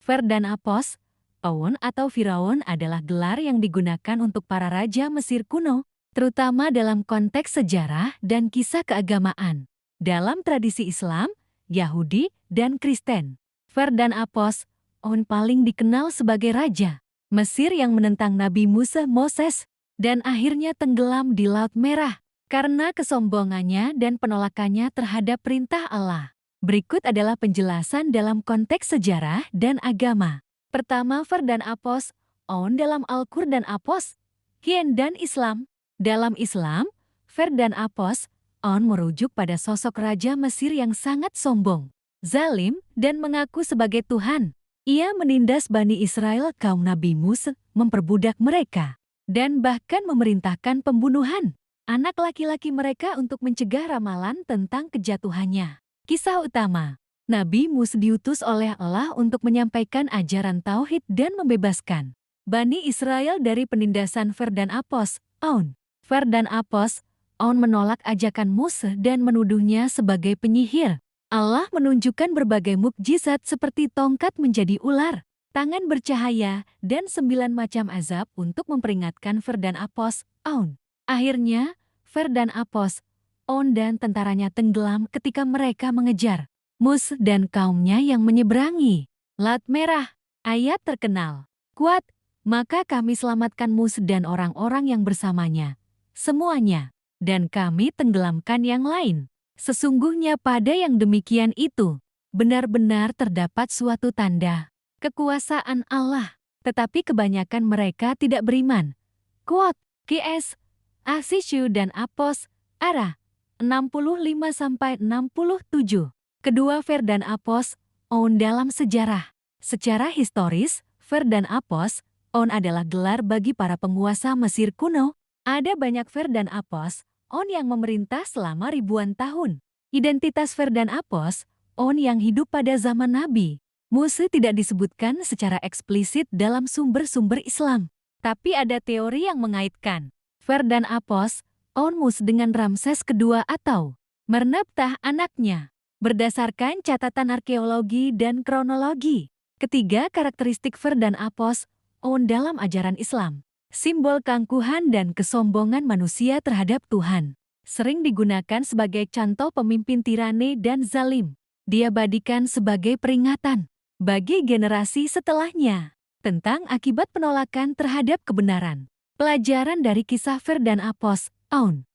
Fer dan Apos, Oun atau Firaun adalah gelar yang digunakan untuk para raja Mesir kuno, terutama dalam konteks sejarah dan kisah keagamaan. Dalam tradisi Islam, Yahudi, dan Kristen, Fer dan Apos, Oun paling dikenal sebagai raja Mesir yang menentang Nabi Musa Moses dan akhirnya tenggelam di Laut Merah karena kesombongannya dan penolakannya terhadap perintah Allah. Berikut adalah penjelasan dalam konteks sejarah dan agama. Pertama, Fer dan Apos, Oun dalam Al-Qur'an dan Apos, Hien dan Islam. Dalam Islam, Fer dan Apos, Oun merujuk pada sosok raja Mesir yang sangat sombong, zalim, dan mengaku sebagai Tuhan. Ia menindas Bani Israel kaum Nabi Musa, memperbudak mereka, dan bahkan memerintahkan pembunuhan anak laki-laki mereka untuk mencegah ramalan tentang kejatuhannya. Kisah utama, Nabi Musa diutus oleh Allah untuk menyampaikan ajaran tauhid dan membebaskan Bani Israel dari penindasan Fer dan Apos, Oun. Fer dan Apos, Oun menolak ajakan Musa dan menuduhnya sebagai penyihir. Allah menunjukkan berbagai mukjizat seperti tongkat menjadi ular, tangan bercahaya, dan 9 macam azab untuk memperingatkan Fer dan Apos, Oun. Akhirnya, Fer dan Apos, Oun dan tentaranya tenggelam ketika mereka mengejar Musa dan kaumnya yang menyeberangi Laut Merah. Ayat terkenal, kuat, maka kami selamatkan Musa dan orang-orang yang bersamanya, semuanya, dan kami tenggelamkan yang lain. Sesungguhnya pada yang demikian itu, benar-benar terdapat suatu tanda kekuasaan Allah, tetapi kebanyakan mereka tidak beriman. Quote, Q.S. Asisyu dan Apos, Ara, 65-67. Kedua Fer dan Apos, Oun dalam sejarah. Secara historis, Fer dan Apos, Oun adalah gelar bagi para penguasa Mesir kuno. Ada banyak Fer dan Apos, Oun yang memerintah selama ribuan tahun. Identitas Fer dan Apos, Oun yang hidup pada zaman Nabi Musa tidak disebutkan secara eksplisit dalam sumber-sumber Islam. Tapi ada teori yang mengaitkan Fer dan Apos, Oun Musa dengan Ramses II atau Merneptah anaknya, berdasarkan catatan arkeologi dan kronologi. Ketiga, karakteristik Fer dan Apos, Oun dalam ajaran Islam. Simbol keangkuhan dan kesombongan manusia terhadap Tuhan. Sering digunakan sebagai contoh pemimpin tirani dan zalim. Diabadikan sebagai peringatan bagi generasi setelahnya tentang akibat penolakan terhadap kebenaran. Pelajaran dari kisah Fer dan Apos, Oun.